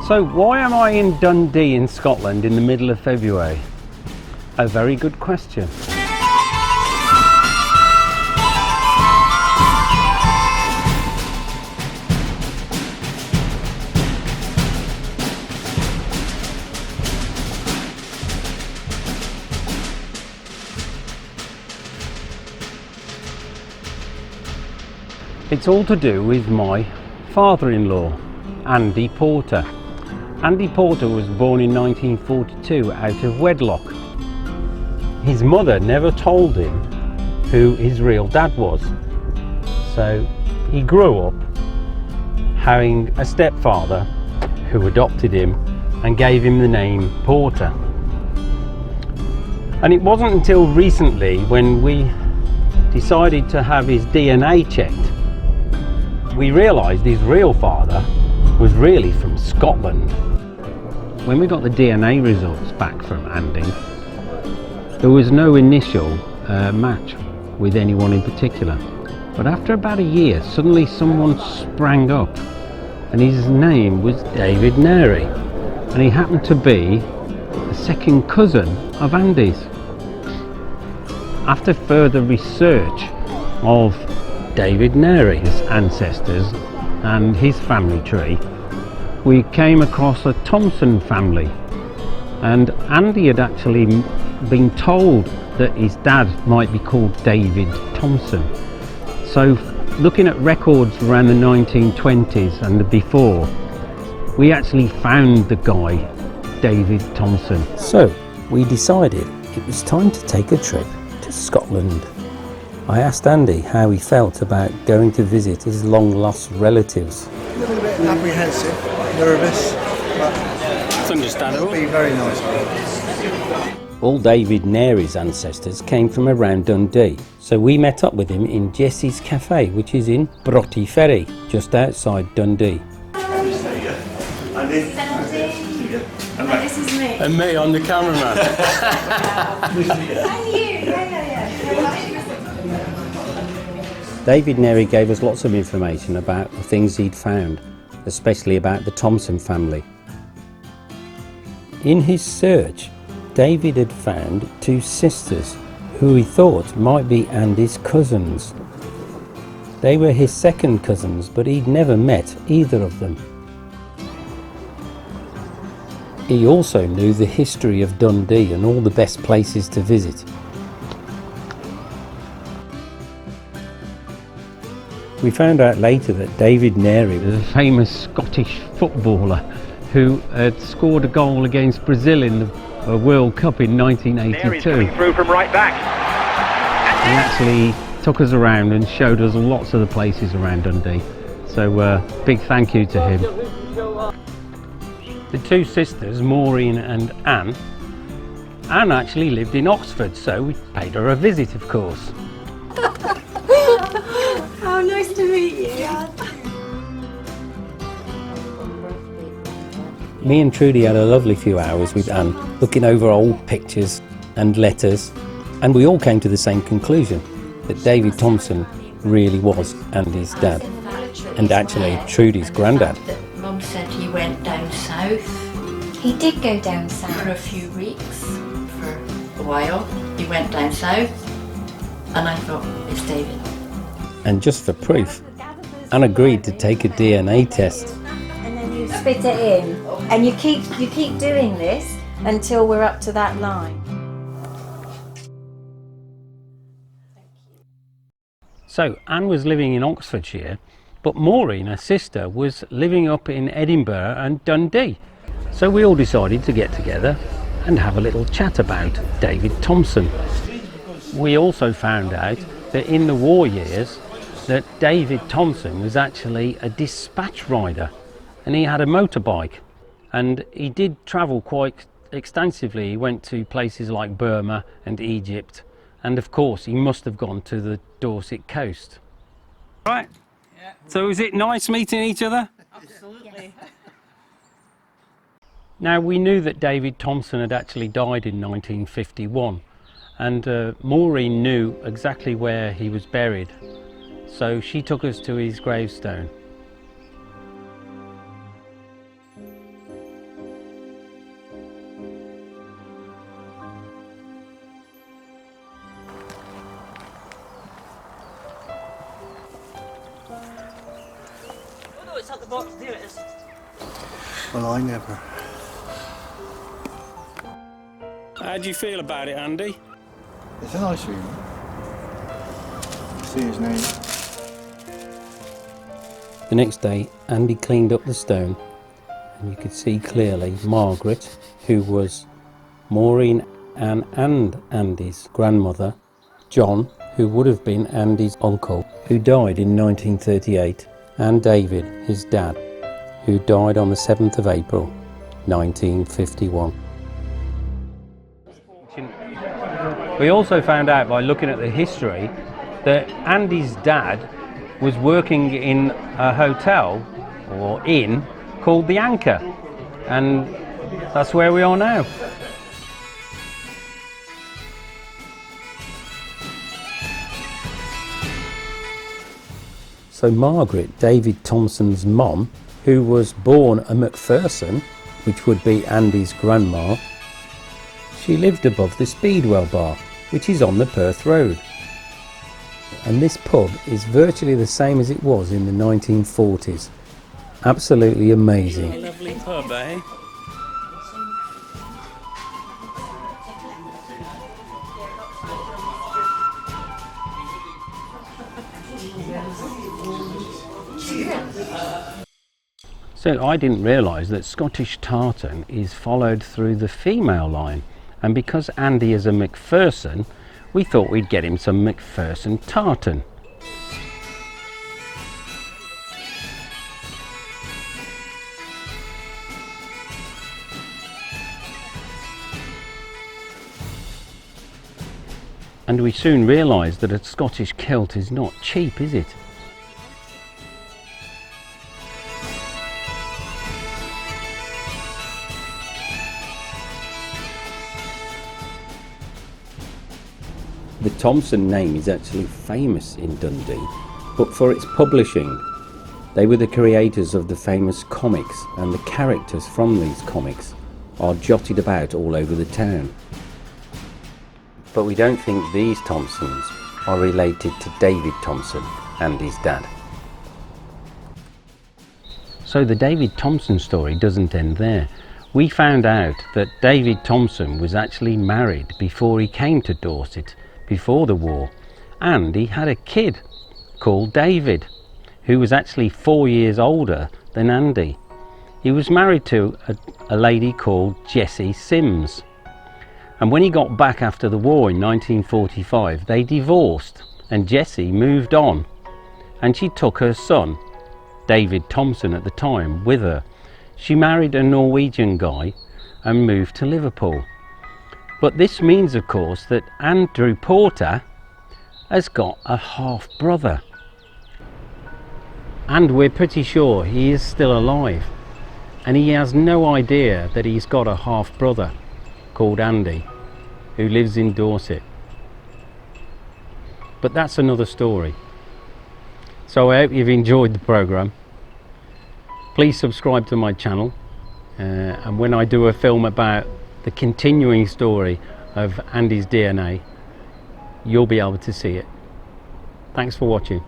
So why am I in Dundee in Scotland in the middle of February? A very good question. It's all to do with my father-in-law, Andy Porter. Andy Porter was born in 1942 out of wedlock. His mother never told him who his real dad was. So he grew up having a stepfather who adopted him and gave him the name Porter. And it wasn't until recently when we decided to have his DNA checked, we realised his real father was really from Scotland. When we got the DNA results back from Andy, there was no initial match with anyone in particular. But after about a year, suddenly someone sprang up, and his name was David Nery, and he happened to be a second cousin of Andy's. After further research of David Nery's ancestors and his family tree, we came across a Thompson family, and Andy had actually been told that his dad might be called David Thompson. So looking at records around the 1920s and before, we actually found the guy David Thompson. So we decided it was time to take a trip to Scotland. I asked Andy how he felt about going to visit his long-lost relatives. A little bit apprehensive, nervous, but it's understandable. It'll be very nice. All David Nery's ancestors came from around Dundee, so we met up with him in Jesse's Cafe, which is in Broughty Ferry, just outside Dundee. Andy. And this is me. And me, I'm the cameraman. And you. David Nery gave us lots of information about the things he'd found, especially about the Thompson family. In his search, David had found two sisters who he thought might be Andy's cousins. They were his second cousins, but he'd never met either of them. He also knew the history of Dundee and all the best places to visit. We found out later that David Nery was a famous Scottish footballer who had scored a goal against Brazil in the World Cup in 1982. Nery's coming through from right back. He actually took us around and showed us lots of the places around Dundee. So big thank you to him. The two sisters, Maureen and Anne actually lived in Oxford, so we paid her a visit, of course. Oh, nice to meet you. Me and Trudy had a lovely few hours with Anne, looking over old pictures and letters, and we all came to the same conclusion, that David Thompson really was Andy's dad, and actually Trudy's granddad. Mum said he went down south. He did go down south. For a few weeks, for a while. He went down south, and I thought, it's David. And just for proof, Anne agreed to take a DNA test. And then you spit it in, and you keep doing this until we're up to that line. So Anne was living in Oxfordshire, but Maureen, her sister, was living up in Edinburgh and Dundee. So we all decided to get together and have a little chat about David Thompson. We also found out that in the war years that David Thompson was actually a dispatch rider, and he had a motorbike, and he did travel quite extensively. He went to places like Burma and Egypt, and of course he must have gone to the Dorset coast. Right, yeah. So is it nice meeting each other? Absolutely. Now we knew that David Thompson had actually died in 1951, and Maureen knew exactly where he was buried. So she took us to his gravestone. at the bottom. There it is. Well, I never. How do you feel about it, Andy? It's a nice feeling. See his name. The next day, Andy cleaned up the stone, and you could see clearly Margaret, who was Maureen and Andy's grandmother, John, who would have been Andy's uncle, who died in 1938, and David, his dad, who died on the 7th of April, 1951. We also found out by looking at the history that Andy's dad was working in a hotel or inn called the Anchor, and that's where we are now. So Margaret, David Thompson's mom, who was born a McPherson, which would be Andy's grandma, she lived above the Speedwell bar, which is on the Perth Road. And this pub is virtually the same as it was in the 1940s. Absolutely amazing. A lovely pub, eh? So I didn't realise that Scottish tartan is followed through the female line, and because Andy is a McPherson, we thought we'd get him some McPherson tartan. And we soon realised that a Scottish kilt is not cheap, is it? The Thompson name is actually famous in Dundee, but for its publishing. They were the creators of the famous comics, and the characters from these comics are jotted about all over the town. But we don't think these Thompsons are related to David Thompson and his dad. So the David Thompson story doesn't end there. We found out that David Thompson was actually married before he came to Dorset, before the war, and he had a kid called David, who was actually 4 years older than Andy. He was married to a lady called Jessie Sims, and when he got back after the war in 1945, they divorced, and Jessie moved on, and she took her son, David Thompson at the time, with her. She married a Norwegian guy and moved to Liverpool. But this means, of course, that Andrew Porter has got a half-brother. And we're pretty sure he is still alive. And he has no idea that he's got a half-brother called Andy, who lives in Dorset. But that's another story. So I hope you've enjoyed the programme. Please subscribe to my channel. And when I do a film about the continuing story of Andy's DNA, you'll be able to see it. Thanks for watching.